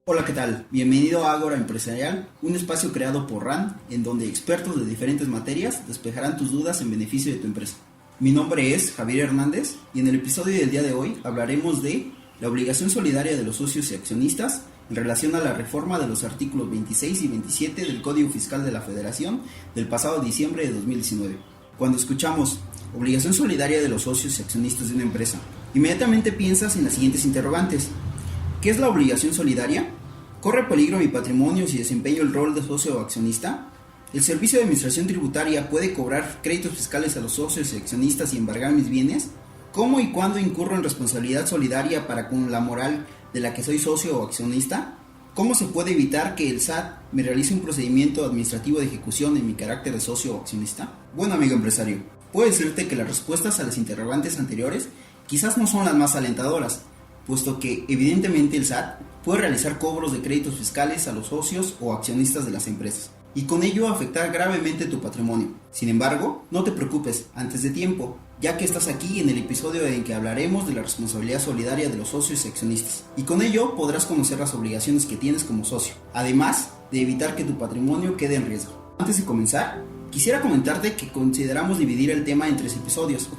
Hola, ¿qué tal? Bienvenido a Ágora Empresarial, un espacio creado por RAN, en donde expertos de diferentes materias despejarán tus dudas en beneficio de tu empresa. Mi nombre es Javier Hernández y en el episodio del día de hoy hablaremos de la obligación solidaria de los socios y accionistas en relación a la reforma de los artículos 26 y 27 del Código Fiscal de la Federación del pasado diciembre de 2019. Cuando escuchamos obligación solidaria de los socios y accionistas de una empresa, inmediatamente piensas en las siguientes interrogantes. ¿Qué es la obligación solidaria? ¿Corre peligro mi patrimonio si desempeño el rol de socio o accionista? ¿El Servicio de Administración Tributaria puede cobrar créditos fiscales a los socios y accionistas y embargar mis bienes? ¿Cómo y cuándo incurro en responsabilidad solidaria para con la moral de la que soy socio o accionista? ¿Cómo se puede evitar que el SAT me realice un procedimiento administrativo de ejecución en mi carácter de socio o accionista? Bueno, amigo empresario, puedo decirte que las respuestas a las interrogantes anteriores quizás no son las más alentadoras, puesto que evidentemente el SAT puede realizar cobros de créditos fiscales a los socios o accionistas de las empresas y con ello afectar gravemente tu patrimonio. Sin embargo, no te preocupes antes de tiempo, ya que estás aquí en el episodio en que hablaremos de la responsabilidad solidaria de los socios y accionistas, y con ello podrás conocer las obligaciones que tienes como socio, además de evitar que tu patrimonio quede en riesgo. Antes de comenzar, quisiera comentarte que consideramos dividir el tema en 3 episodios,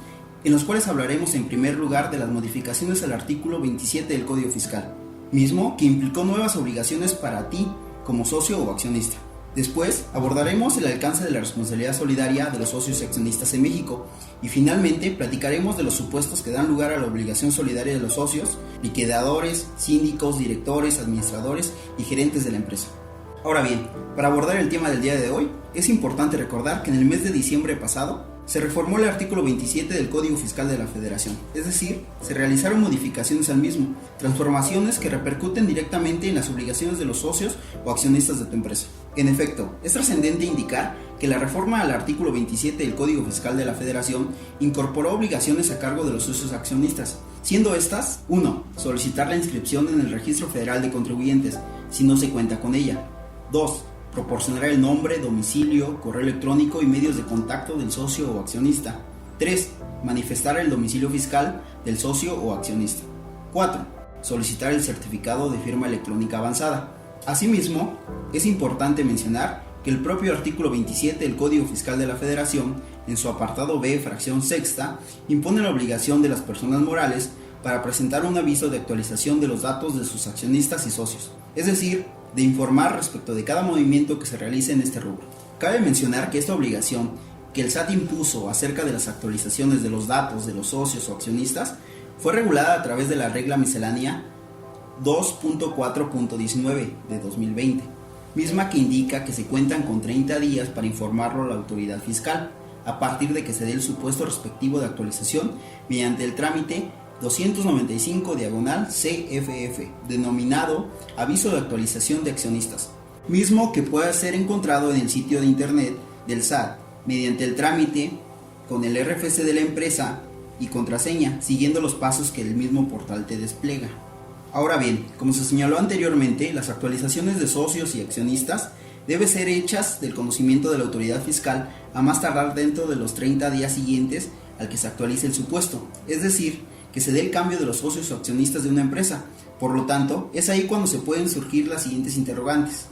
en los cuales hablaremos en primer lugar de las modificaciones al artículo 27 del Código Fiscal, mismo que implicó nuevas obligaciones para ti como socio o accionista. Después abordaremos el alcance de la responsabilidad solidaria de los socios y accionistas en México y finalmente platicaremos de los supuestos que dan lugar a la obligación solidaria de los socios, liquidadores, síndicos, directores, administradores y gerentes de la empresa. Ahora bien, para abordar el tema del día de hoy, es importante recordar que en el mes de diciembre pasado se reformó el artículo 27 del Código Fiscal de la Federación, es decir, se realizaron modificaciones al mismo, transformaciones que repercuten directamente en las obligaciones de los socios o accionistas de tu empresa. En efecto, es trascendente indicar que la reforma al artículo 27 del Código Fiscal de la Federación incorporó obligaciones a cargo de los socios accionistas, siendo estas: 1. Solicitar la inscripción en el Registro Federal de Contribuyentes, si no se cuenta con ella. 2. Proporcionar el nombre, domicilio, correo electrónico y medios de contacto del socio o accionista. 3. Manifestar el domicilio fiscal del socio o accionista. 4. Solicitar el certificado de firma electrónica avanzada. Asimismo, es importante mencionar que el propio artículo 27 del Código Fiscal de la Federación, en su apartado B, fracción sexta, impone la obligación de las personas morales para presentar un aviso de actualización de los datos de sus accionistas y socios, es decir, de informar respecto de cada movimiento que se realice en este rubro. Cabe mencionar que esta obligación que el SAT impuso acerca de las actualizaciones de los datos de los socios o accionistas fue regulada a través de la regla miscelánea 2.4.19 de 2020, misma que indica que se cuentan con 30 días para informarlo a la autoridad fiscal, a partir de que se dé el supuesto respectivo de actualización mediante el trámite 295/CFF, denominado Aviso de Actualización de Accionistas, mismo que pueda ser encontrado en el sitio de internet del SAT mediante el trámite con el RFC de la empresa y contraseña, siguiendo los pasos que el mismo portal te despliega. Ahora bien, como se señaló anteriormente, las actualizaciones de socios y accionistas deben ser hechas del conocimiento de la autoridad fiscal a más tardar dentro de los 30 días siguientes al que se actualice el supuesto, es decir, que se dé el cambio de los socios o accionistas de una empresa. Por lo tanto, es ahí cuando se pueden surgir las siguientes interrogantes.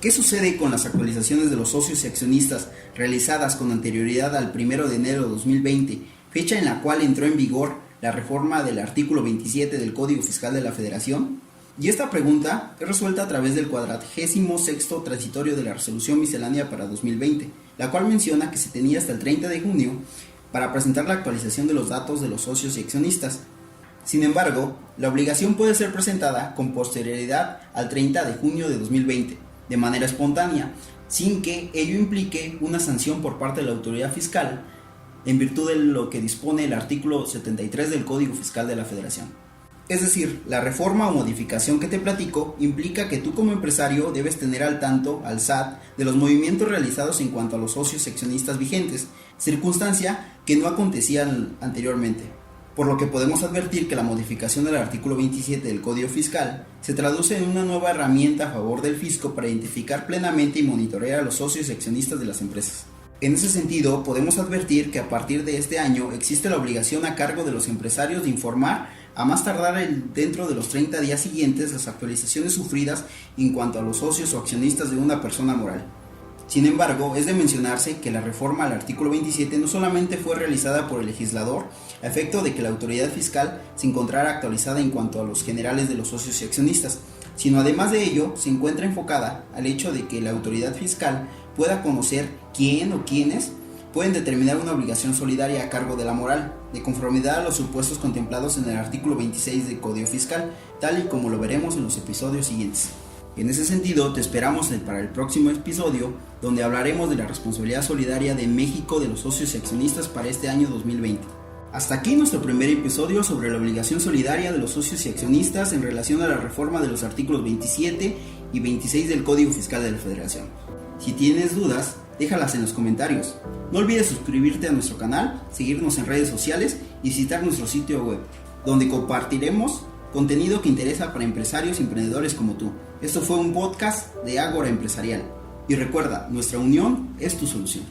¿Qué sucede con las actualizaciones de los socios y accionistas realizadas con anterioridad al 1 de enero de 2020, fecha en la cual entró en vigor la reforma del artículo 27 del Código Fiscal de la Federación? Y esta pregunta es resuelta a través del 46º transitorio de la Resolución Miscelánea para 2020, la cual menciona que se tenía hasta el 30 de junio para presentar la actualización de los datos de los socios y accionistas. Sin embargo, la obligación puede ser presentada con posterioridad al 30 de junio de 2020, de manera espontánea, sin que ello implique una sanción por parte de la autoridad fiscal, en virtud de lo que dispone el artículo 73 del Código Fiscal de la Federación. Es decir, la reforma o modificación que te platico implica que tú como empresario debes tener al tanto al SAT de los movimientos realizados en cuanto a los socios y accionistas vigentes, circunstancia que no acontecía anteriormente, por lo que podemos advertir que la modificación del artículo 27 del Código Fiscal se traduce en una nueva herramienta a favor del fisco para identificar plenamente y monitorear a los socios y accionistas de las empresas. En ese sentido, podemos advertir que a partir de este año existe la obligación a cargo de los empresarios de informar a más tardar dentro de los 30 días siguientes las actualizaciones sufridas en cuanto a los socios o accionistas de una persona moral. Sin embargo, es de mencionarse que la reforma al artículo 27 no solamente fue realizada por el legislador a efecto de que la autoridad fiscal se encontrara actualizada en cuanto a los generales de los socios y accionistas, sino además de ello se encuentra enfocada al hecho de que la autoridad fiscal pueda conocer quién o quiénes pueden determinar una obligación solidaria a cargo de la moral, de conformidad a los supuestos contemplados en el artículo 26 del Código Fiscal, tal y como lo veremos en los episodios siguientes. En ese sentido, te esperamos para el próximo episodio, donde hablaremos de la responsabilidad solidaria de México de los socios y accionistas para este año 2020. Hasta aquí nuestro primer episodio sobre la obligación solidaria de los socios y accionistas en relación a la reforma de los artículos 27 y 26 del Código Fiscal de la Federación. Si tienes dudas, déjalas en los comentarios. No olvides suscribirte a nuestro canal, seguirnos en redes sociales y visitar nuestro sitio web, donde compartiremos contenido que interesa para empresarios y emprendedores como tú. Esto fue un podcast de Ágora Empresarial. Y recuerda, nuestra unión es tu solución.